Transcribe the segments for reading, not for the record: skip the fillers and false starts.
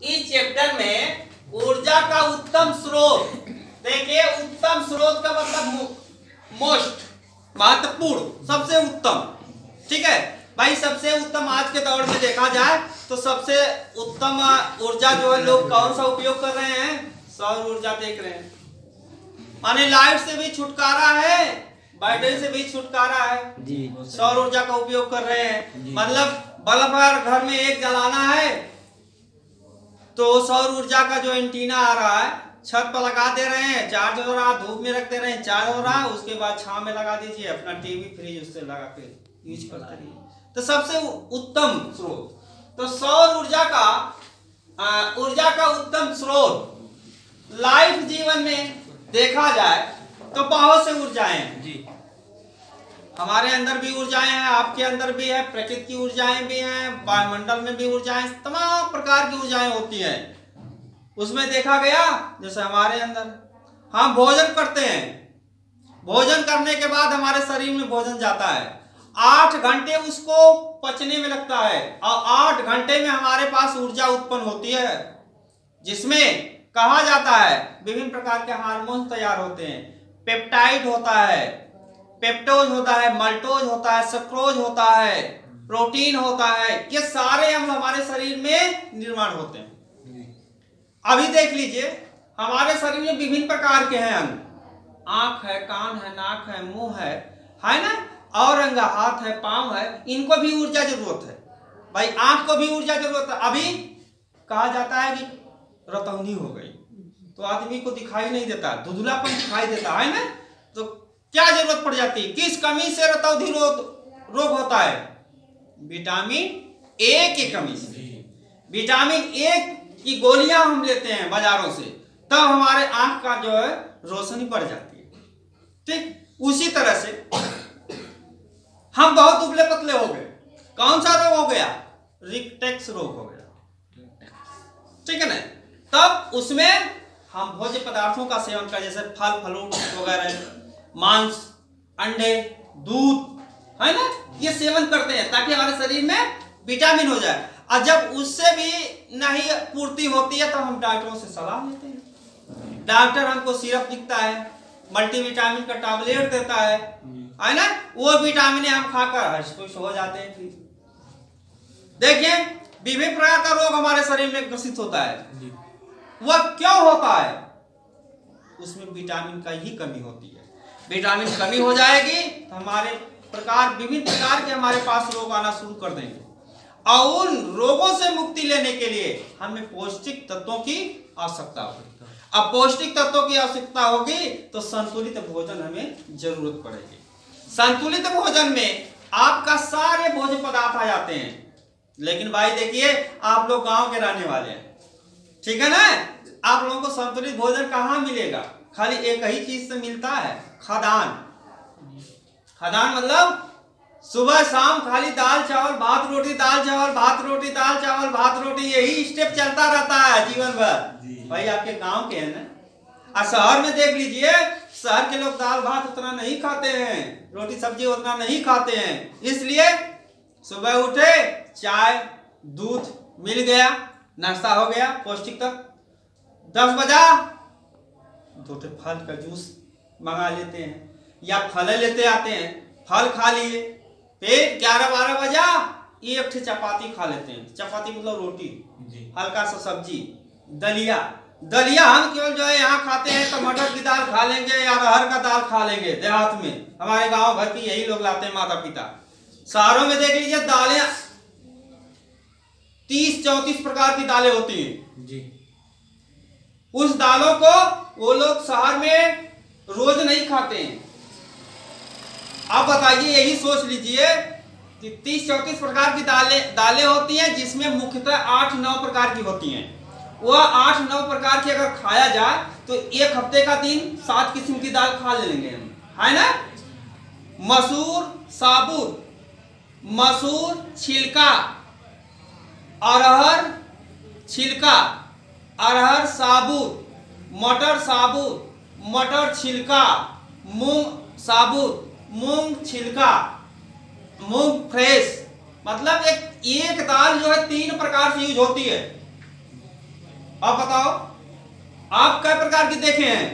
इस चैप्टर में ऊर्जा का उत्तम स्रोत, देखिए उत्तम स्रोत का मतलब मोस्ट महत्वपूर्ण, सबसे उत्तम। ठीक है भाई, सबसे उत्तम आज के दौर में देखा जाए तो सबसे उत्तम ऊर्जा जो है लोग कौन सा उपयोग कर रहे हैं? सौर ऊर्जा देख रहे हैं। माने लाइट से भी छुटकारा है, बैटरी से भी छुटकारा है जी। सौर ऊर्जा का उपयोग कर रहे हैं। मतलब बल्ब घर में एक जलाना है तो सौर ऊर्जा का जो एंटीना आ रहा है छत पर लगा दे रहे हैं, चार्ज हो रहा, धूप में रख दे रहे हैं, चार्ज हो रहा, उसके बाद छांव में लगा दीजिए, अपना टीवी फ्रिज उससे लगा के यूज करते रहिए। तो सबसे उत्तम स्रोत तो सौर ऊर्जा का उत्तम स्रोत। लाइफ जीवन में देखा जाए तो बहुत से ऊर्जाएं हैं जी। हमारे अंदर भी ऊर्जाएं हैं, आपके अंदर भी है, प्रकृति की ऊर्जाएं भी हैं, वायुमंडल में भी ऊर्जाएं, तमाम प्रकार की ऊर्जाएं होती हैं। उसमें देखा गया जैसे हमारे अंदर हम भोजन करते हैं, भोजन करने के बाद हमारे शरीर में भोजन जाता है, 8 घंटे उसको पचने में लगता है और 8 घंटे में हमारे पास ऊर्जा उत्पन्न होती है, जिसमें कहा जाता है विभिन्न प्रकार के हार्मोन तैयार होते हैं। पेप्टाइड होता है, पेप्टोज होता है, मल्टोज होता है, सक्रोज होता है, प्रोटीन होता है, ये सारे अम्ल हमारे शरीर में निर्माण होते हैं। अभी देख लीजिए हमारे शरीर में विभिन्न प्रकार के हैं अंग, आंख है, कान है, नाक है, मुंह है ना, और अंग हाथ है, पांव है, इनको भी ऊर्जा जरूरत है भाई। आंख को भी ऊर्जा जरूरत है। अभी कहा जाता है कि रतौंधी हो गई तो आदमी को दिखाई नहीं देता, धुंधलापन दिखाई देता है ना, तो क्या जरूरत पड़ जाती है? किस कमी से रतौंधी रोग होता है? विटामिन ए की कमी से। विटामिन ए की गोलियां हम लेते हैं बाजारों से, तब हमारे आंख का जो है रोशनी बढ़ जाती है। ठीक उसी तरह से हम बहुत दुबले पतले हो गए, कौन सा रोग हो गया? रिकेट्स रोग हो गया, ठीक है ना। तब उसमें हम भोज्य पदार्थों का सेवन कर, जैसे फल फ्रूट वगैरह, मांस, अंडे, दूध है ना, ये सेवन करते हैं ताकि हमारे शरीर में विटामिन हो जाए। और जब उससे भी नहीं पूर्ति होती है तो हम डॉक्टरों से सलाह लेते हैं। डॉक्टर हमको सिरप लिखता है, मल्टीविटामिन का टैबलेट देता है ना, वो विटामिन हम खाकर हर्ष खुश हो जाते हैं। देखिए विभिन्न प्रकार का रोग हमारे शरीर में ग्रसित होता है, वह क्यों होता है? उसमें विटामिन का ही कमी होती है। विटामिन कमी हो जाएगी तो हमारे विभिन्न प्रकार के हमारे पास रोग आना शुरू कर देंगे, और उन रोगों से मुक्ति लेने के लिए हमें पौष्टिक तत्वों की आवश्यकता होगी। अब पौष्टिक तत्वों की आवश्यकता होगी तो संतुलित भोजन हमें जरूरत पड़ेगी। संतुलित भोजन में आपका सारे भोज्य पदार्थ आ जाते हैं। लेकिन भाई देखिए आप लोग गांव के रहने वाले हैं, ठीक है ना, आप लोगों को संतुलित भोजन कहाँ मिलेगा? खाली एक ही चीज से मिलता है, खाद्यान्न। खाद्यान्न मतलब सुबह शाम खाली दाल चावल भात रोटी, दाल चावल भात रोटी, दाल चावल भात रोटी, यही स्टेप चलता रहता है जीवन भर। भाई आपके गांव के हैं ना, और शहर में देख लीजिए, शहर के लोग दाल भात उतना नहीं खाते हैं, रोटी सब्जी उतना नहीं खाते हैं। इसलिए सुबह उठे, चाय दूध मिल गया, नाश्ता हो गया पौष्टिक तक, 10 बजा दो फल का जूस मंगा लेते हैं या फल लेते आते हैं, फल खा लिए। फिर 11-12 बजा एक चपाती खा लेते हैं, चपाती मतलब रोटी, हल्का सा सब्जी, दलिया। दलिया हम केवल जो है यहाँ खाते हैं तो मटर की दाल खा लेंगे या अरहर का दाल खा लेंगे। देहात में हमारे गांव भर की यही लोग लाते हैं माता पिता। शहरों में देख लीजिए दालें 30-34 प्रकार की दालें होती हैं जी। उस दालों को वो लोग शहर में रोज नहीं खाते हैं। आप बताइए, यही सोच लीजिए कि 30-34 प्रकार की दालें होती हैं, जिसमें मुख्यतः 8-9 प्रकार की होती हैं। वह 8-9 प्रकार की अगर खाया जाए तो एक हफ्ते का दिन 7 किस्म की दाल खा लेंगे हम, है ना। मसूर साबुत, मसूर छिलका, अरहर छिलका, अरहर साबुत, मटर साबुत, मटर छिलका, मूंग साबुत, मूंग छिलका, मूंग फ्रेश। मतलब एक दाल जो है 3 प्रकार से यूज होती है। अब बताओ आप कई प्रकार की देखे हैं?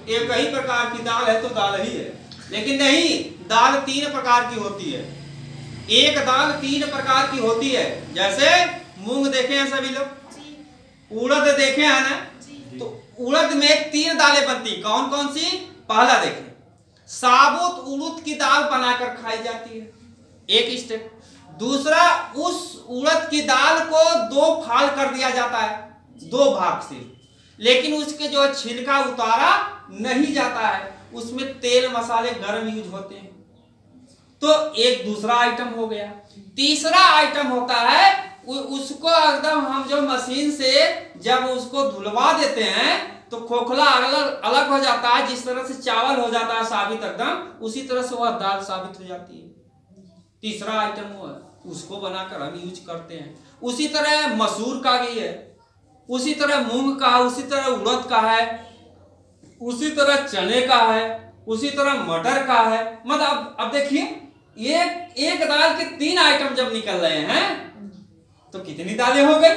एक ही प्रकार की दाल है तो दाल ही है, लेकिन नहीं, दाल 3 प्रकार की होती है। एक दाल 3 प्रकार की होती है। जैसे मूंग देखे हैं सभी लोग, उड़द देखे हैं ना, तो उड़द में 3 दालें बनती, कौन कौन सी? पहला देखें, साबुत उड़द की दाल बनाकर खाई जाती है, एक स्टेप। दूसरा, उस उड़द की दाल को 2 फाड़ कर दिया जाता है, 2 भाग से, लेकिन उसके जो छिलका उतारा नहीं जाता है, उसमें तेल मसाले गर्म यूज होते हैं। तो एक दूसरा आइटम हो गया। तीसरा आइटम होता है उसको एकदम हम जो मशीन से जब उसको धुलवा देते हैं तो खोखला अलग हो जाता है। जिस तरह से चावल हो जाता है साबित एकदम, उसी तरह से वह दाल साबित हो जाती है। तीसरा आइटम वो है, उसको बनाकर हम यूज करते हैं। उसी तरह मसूर का भी है, उसी तरह मूंग का, उसी तरह उड़द का है, उसी तरह चने का है, उसी तरह मटर का है। मतलब अब देखिए, एक दाल के 3 आइटम जब निकल रहे हैं तो कितनी दालें हो गई?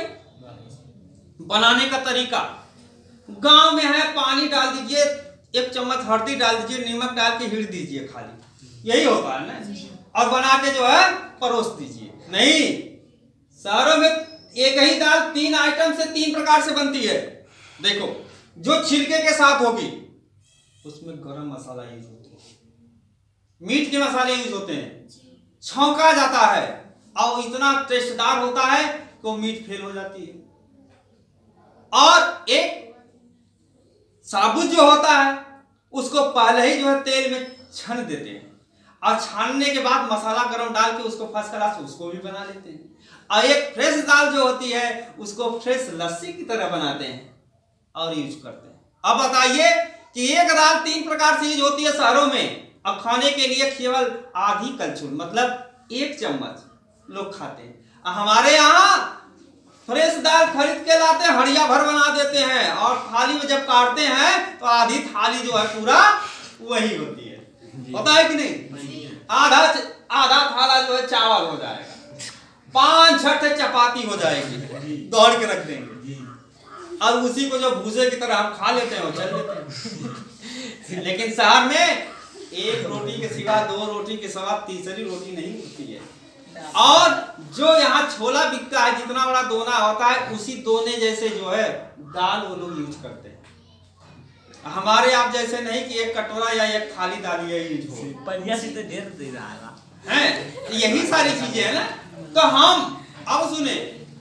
बनाने का तरीका, गांव में है, पानी डाल दीजिए, 1 चम्मच हल्दी डाल दीजिए, नमक डाल के हिट दीजिए, खाली यही होता है ना, और बना के जो है परोस दीजिए। नहीं, शहरों में एक ही दाल 3 आइटम से 3 प्रकार से बनती है। देखो, जो छिलके के साथ होगी उसमें गरम मसाला यूज होता है, मीट के मसाले यूज होते हैं, छौंका जाता है और इतना टेस्टदार होता है कि वो मीट फेल हो जाती है। और एक साबुत जो होता है उसको पहले ही जो है तेल में छान देते हैं, और छानने के बाद मसाला गरम डाल के उसको फर्स्ट क्लास उसको भी बना लेते हैं। और एक फ्रेश दाल जो होती है उसको फ्रेश लस्सी की तरह बनाते हैं और यूज करते हैं। अब बताइए कि एक दाल 3 प्रकार से यूज होती है शहरों में, और खाने के लिए केवल आधी कलछुल मतलब 1 चम्मच लोग खाते हैं। हमारे यहाँ फ्रेश दाल खरीद के लाते हैं, हड़िया भर बना देते हैं, और थाली में जब काटते हैं तो आधी थाली जो है पूरा वही होती है, पता है कि नहीं? आधा थाला जो है चावल हो जाएगा, 5-6 चपाती हो जाएगी, दौड़ के रख देंगे, और उसी को जो भूसे की तरह हम खा लेते हैं और चल लेते हैं। लेकिन शहर में 1 रोटी के सिवा 2 रोटी के सिवा तीसरी रोटी नहीं होती है। और जो यहाँ छोला बिकता है, जितना बड़ा दोना होता है, उसी दोने जैसे जो है दाल वो लोग यूज करते हैं। हमारे आप जैसे नहीं कि 1 कटोरा या 1 थाली दाल यूज हो, यही सारी चीजें है ना। तो हम अब सुने,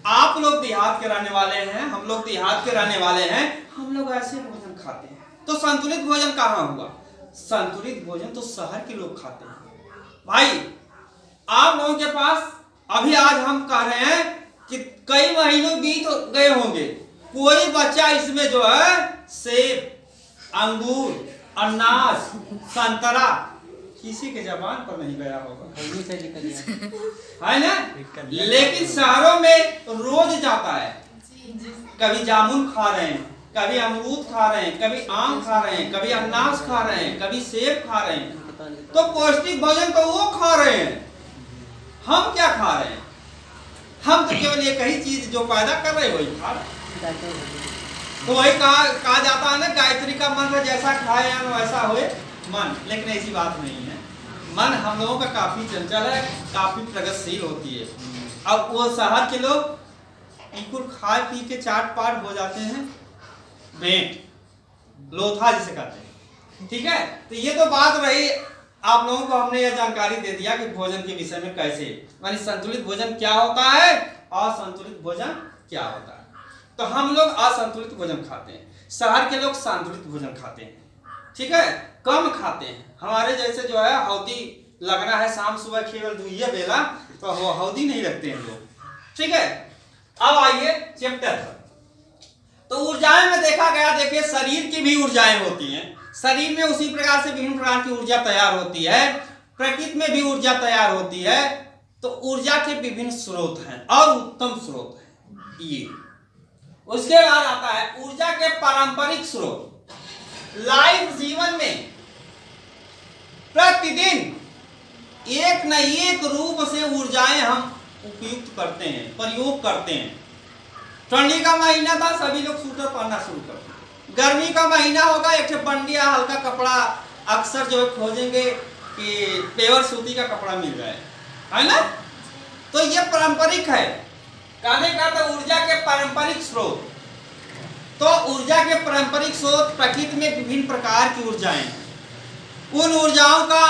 आप लोग देहात के रहने वाले हैं, हम लोग देहात के रहने वाले हैं, हम लोग ऐसे भोजन खाते हैं। तो संतुलित भोजन कहाँ हुआ? संतुलित भोजन तो शहर के लोग खाते हैं। भाई, आप लोगों के पास अभी आज हम कह रहे हैं कि कई महीनों बीत गए होंगे, कोई बच्चा इसमें जो है सेब, अंगूर, अनार, संतरा किसी के जबान पर नहीं गया होगा, है ना? लेकिन शहरों में रोज जाता है। कभी जामुन खा रहे हैं, कभी अमरूद खा रहे हैं, कभी आम खा रहे हैं, कभी अनानास खा रहे हैं, कभी सेब खा रहे हैं। तो पौष्टिक भोजन तो वो खा रहे हैं, हम क्या खा रहे हैं? हम तो केवल एक ही चीज जो पैदा कर रहे हैं वही खा रहे हैं। तो वही कहा जाता है ना, गायत्री का मंत्र जैसा खाए वैसा होए मन। लेकिन ऐसी बात नहीं है, मन हम लोगों का काफी चंचल है, काफी प्रगतिशील होती है। अब वो शहर के लोग बिल्कुल खा पी के चाट पाट हो जाते हैं, भेंट लोथा जिसे कहते हैं। ठीक है, तो ये तो बात रही, आप लोगों को हमने यह जानकारी दे दिया कि भोजन के विषय में कैसे, मानी संतुलित भोजन क्या होता है और संतुलित भोजन क्या होता है। तो हम लोग असंतुलित भोजन खाते हैं, शहर के लोग संतुलित भोजन खाते हैं। ठीक है, कम खाते हैं। हमारे जैसे जो है हौदी लगना है शाम सुबह केवल दुइये बेला, तो वो हौदी नहीं रखते हैं लोग। ठीक है, अब आइए चैप्टर पर। तो ऊर्जाएं में देखा गया, देखिए शरीर की भी ऊर्जाएं होती हैं, शरीर में उसी प्रकार से विभिन्न प्रकार की ऊर्जा तैयार होती है, प्रकृति में भी ऊर्जा तैयार होती है। तो ऊर्जा के विभिन्न स्रोत हैं और उत्तम स्रोत हैं ये। उसके बाद आता है ऊर्जा के पारंपरिक स्रोत। लाइफ जीवन में प्रतिदिन एक न एक रूप से ऊर्जाएं हम उपयुक्त करते हैं, प्रयोग करते हैं। ठंडी का महीना था, सभी लोग स्वेटर पहनना शुरू कर दिए। गर्मी का महीना होगा, एक बंडी या हल्का कपड़ा अक्सर जो है खोजेंगे कि पेवर सूती का कपड़ा मिल जाए, है ना। तो ये पारंपरिक है, कहने का तो ऊर्जा के पारंपरिक स्रोत। तो ऊर्जा के पारंपरिक स्रोत प्रकृति में विभिन्न प्रकार की ऊर्जाएं हैं। उन ऊर्जाओं का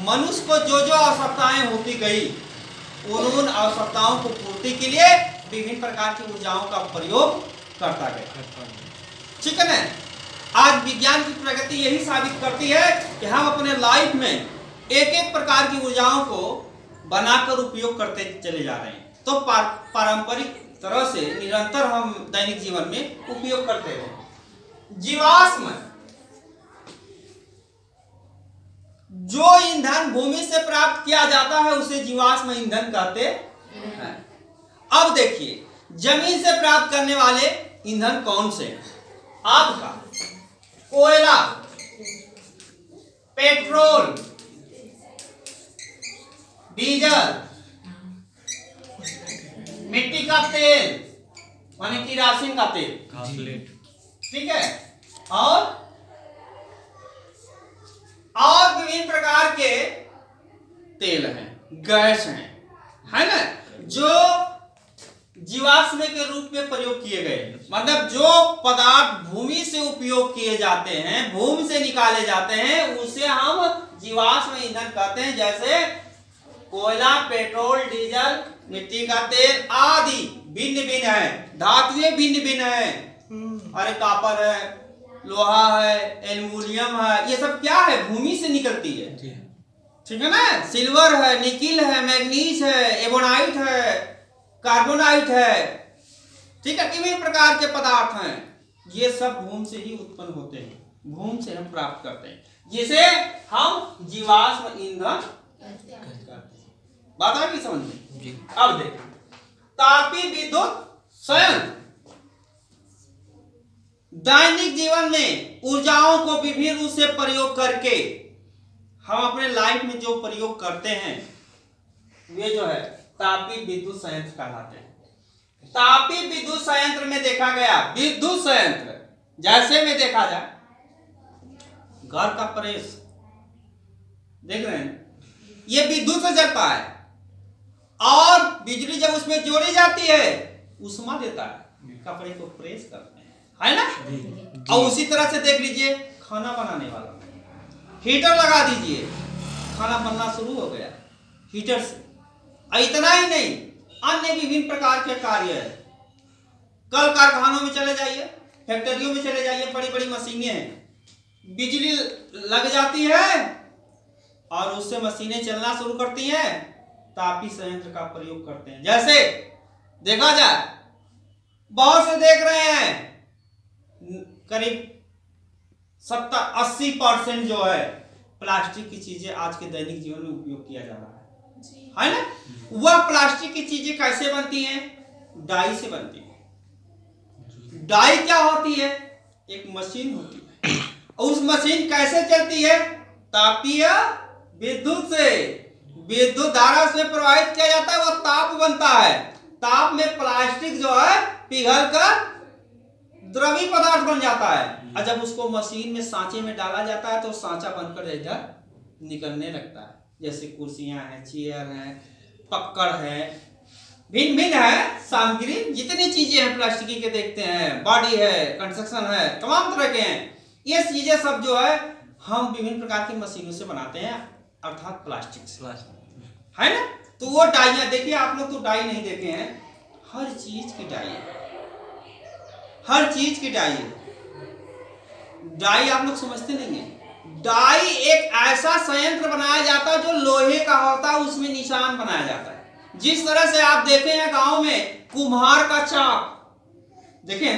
मनुष्य को जो जो आवश्यकताएं होती गई, उन आवश्यकताओं को पूर्ति के लिए विभिन्न प्रकार की ऊर्जाओं का प्रयोग करता गया। ठीक है ना। आज विज्ञान की प्रगति यही साबित करती है कि हम अपने लाइफ में एक एक प्रकार की ऊर्जाओं को बनाकर उपयोग करते चले जा रहे हैं। तो पारंपरिक तरह से निरंतर हम दैनिक जीवन में उपयोग करते रहे। जीवाश्म, जो ईंधन भूमि से प्राप्त किया जाता है उसे जीवाश्म ईंधन कहते हैं। अब देखिए, जमीन से प्राप्त करने वाले ईंधन कौन से हैं? आपका कोयला, पेट्रोल, डीजल, मिट्टी का तेल माने किरासिन का तेल, ठीक है, और विभिन्न प्रकार के तेल हैं, गैस हैं, है ना, जो जीवाश्म के रूप में प्रयोग किए गए। मतलब जो पदार्थ भूमि से उपयोग किए जाते हैं, भूमि से निकाले जाते हैं, उसे हम जीवाश्म ईंधन कहते हैं। जैसे कोयला, पेट्रोल, डीजल, मिट्टी का तेल आदि भिन्न भिन्न है, धातुएं भिन्न भिन्न है। अरे कॉपर है, लोहा है, एल्युमिनियम है, ये सब क्या है? भूमि से निकलती है, ठीक है ना। सिल्वर है, निकिल है, मैग्नीज है, एबोनाइट है, कार्बोनाइट है, ठीक है, विभिन्न प्रकार के पदार्थ हैं। ये सब भूमि से ही उत्पन्न होते हैं, भूमि से हम प्राप्त करते हैं, जिसे हम जीवाश्म ईंधन कहते हैं। बात आ गई समझ में? अब देखो, तापीय विद्युत संयंत्र दैनिक जीवन में ऊर्जाओं को विभिन्न रूप से प्रयोग करके हम अपने लाइफ में जो प्रयोग करते हैं वे जो है तापीय विद्युत संयंत्र कहलाते हैं। तापीय विद्युत संयंत्र में देखा गया, विद्युत संयंत्र जैसे में देखा जाए घर का प्रेस देख रहे हैं, ये विद्युत से चलता है और बिजली जब उसमें जोड़ी जाती है उष्मा देता है, कपड़े को प्रेस करते हैं, है ना। और उसी तरह से देख लीजिए खाना बनाने वाला हीटर लगा दीजिए, खाना बनना शुरू हो गया हीटर से। इतना ही नहीं, अन्य विभिन्न प्रकार के कार्य है। कल कारखानों में चले जाइए, फैक्ट्रियों में चले जाइए, बड़ी बड़ी मशीनें हैं, बिजली लग जाती है और उससे मशीनें चलना शुरू करती हैं, तापीय संयंत्र का प्रयोग करते हैं। जैसे देखा जाए, बहुत से देख रहे हैं करीब 70-80% जो है प्लास्टिक की चीजें आज के दैनिक जीवन में उपयोग किया जा रहा है ना। वह प्लास्टिक की चीजें कैसे बनती हैं? डाई से बनती है। डाई क्या होती है? एक मशीन होती है, और उस मशीन कैसे चलती है? तापीय विद्युत से, विद्युत धारा से प्रवाहित किया जाता है, वह ताप बनता है। ताप में प्लास्टिक जो है पिघलकर द्रवी पदार्थ बन जाता है, और जब उसको मशीन में सांचे में डाला जाता है तो सांचा बनकर इधर निकलने लगता है। जैसे कुर्सियां हैं, चेयर हैं, पक्कड़ है, भिन्न भिन्न है सामग्री, जितनी चीजें हैं प्लास्टिक के देखते हैं, बॉडी है, कंस्ट्रक्शन है, तमाम तरह के हैं। ये चीजें सब जो है हम विभिन्न प्रकार की मशीनों से बनाते हैं, अर्थात प्लास्टिक से, है ना। तो वो डाइयां देखिए, आप लोग तो डाई नहीं देखे हैं, हर चीज की डाई है, हर चीज की डाई है। डाई आप लोग समझते नहीं है। डाई एक ऐसा संयंत्र बनाया जाता है जो लोहे का होता है, उसमें निशान बनाया जाता है। जिस तरह से आप देखे हैं गांव में कुम्हार का चाक देखें,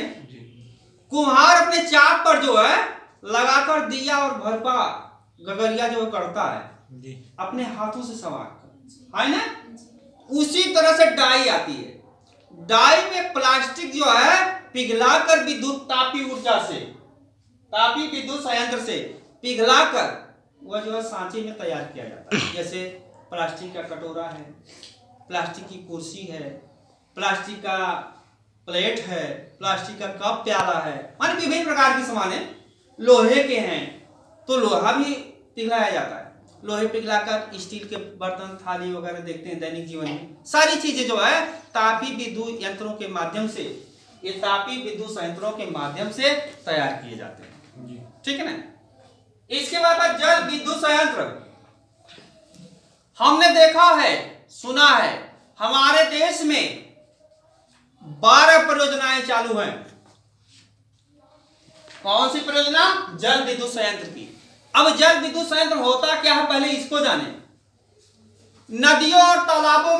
कुम्हार अपने चाक पर जो है लगाकर दिया और भरपा गगरिया जो करता है अपने हाथों से सवार कर, है ना। उसी तरह से डाई आती है। डाई में प्लास्टिक जो है पिघलाकर विद्युत तापीय ऊर्जा से, तापीय विद्युत संयंत्र से पिघलाकर वह जो है सांचे में तैयार किया जाता है। जैसे प्लास्टिक का कटोरा है, प्लास्टिक की कुर्सी है, प्लास्टिक का प्लेट है, प्लास्टिक का कप प्याला है, माने विभिन्न प्रकार के सामान है। लोहे के हैं तो लोहा भी पिघलाया जाता है, लोहे पिघलाकर स्टील के बर्तन थाली वगैरह देखते हैं दैनिक जीवन में। सारी चीजें जो है तापी विद्युत यंत्रों के माध्यम से, ये तापी विद्युत संयंत्रों के माध्यम से तैयार किए जाते हैं, ठीक है ना। इसके बाद जल विद्युत संयंत्र, हमने देखा है सुना है हमारे देश में 12 परियोजनाएं चालू हैं। कौन सी परियोजना? जल विद्युत संयंत्र की। अब जल विद्युत संयंत्र होता क्या है, पहले इसको जाने। नदियों और तालाबों